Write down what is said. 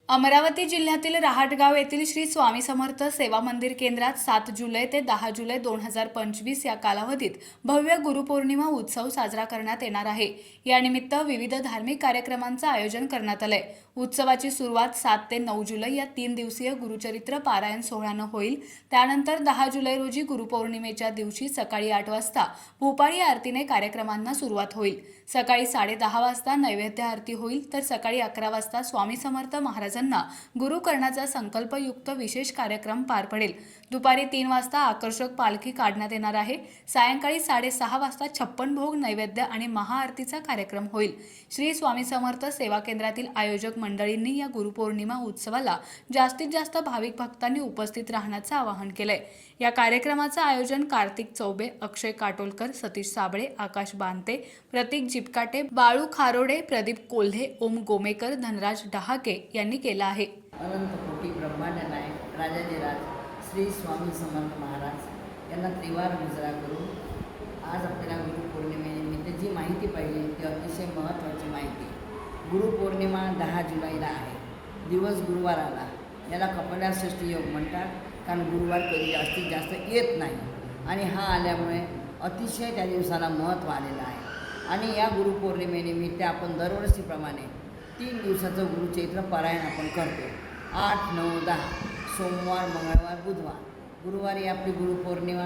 अमरावती जिल्ह्यातील रहाटगाव येथील श्री स्वामी समर्थ सेवा मंदिर केंद्रात 7 जुलै ते 10 जुलै 2025 या कालावधीत भव्य गुरुपौर्णिमा उत्सव साजरा करण्यात येणार आहे। यानिमित्त विविध धार्मिक कार्यक्रमांचे आयोजन करण्यात आले। उत्सवाची सुरुवात 7 ते 9 जुलै या 3 दिवसीय गुरुचरित्र पारायण सोहळ्याने होईल। त्यानंतर 10 जुलै रोजी गुरुपौर्णिमेच्या दिवशी सकाळी 8 वाजता भूपाळी आरतीने कार्यक्रमांना सुरुवात होईल। सकाळी 10:30 वाजता नैवेद्य आरती होईल, तर सकाळी 11 वाजता स्वामी समर्थ महाराजांना गुरु करण्याचा संकल्पयुक्त विशेष कार्यक्रम पार पडेल। दुपारी 3 वाजता आकर्षक पालखी काढण्यात येणार आहे। सायंकाळी 6:30 वाजता 56 भोग नैवेद्य आणि महाआरतीचा कार्यक्रम होईल। श्री स्वामी समर्थ सेवा केंद्रातील आयोजक मंडळींनी या गुरुपौर्णिमा उत्सवाला जास्तीत जास्त भाविक भक्तांनी उपस्थित राहण्याचे आवाहन केले। या कार्यक्रमाचे आयोजन कार्तिक चौबे, अक्षय काटोलकर, सतीश साबळे, आकाश बांते, प्रतीक जिपकाटे, बाळू खारोडे, प्रदीप कोल्हे, ओम गोमेकर, धनराज डहाके यांनी केला आहे। अनंत कोटी ब्रह्मांड नायक राजाधिराज श्री स्वामी समर्थ महाराज यांना त्रिवार मुजरा करून आज आपल्याला गुरुपौर्णिमेनिमित्त जी माहिती पाहिजे ती अतिशय महत्त्वाची माहिती। गुरुपौर्णिमा 10 जुलैला आहे। दिवस गुरुवार आला, याला कपालषष्ठी योग म्हणतात, कारण गुरुवार कधी जास्तीत जास्त येत नाही आणि हा आल्यामुळे अतिशय त्या दिवसाला महत्त्व आलेलं आहे। आणि या गुरुपौर्णिमेनिमित्त आपण दरवर्षीप्रमाणे 3 दिवसाचं गुरुचरित्र पारायण आपण करतो। 8, 9, 10 सोमवार, मंगळवार, बुधवार। गुरुवारी आपली गुरुपौर्णिमा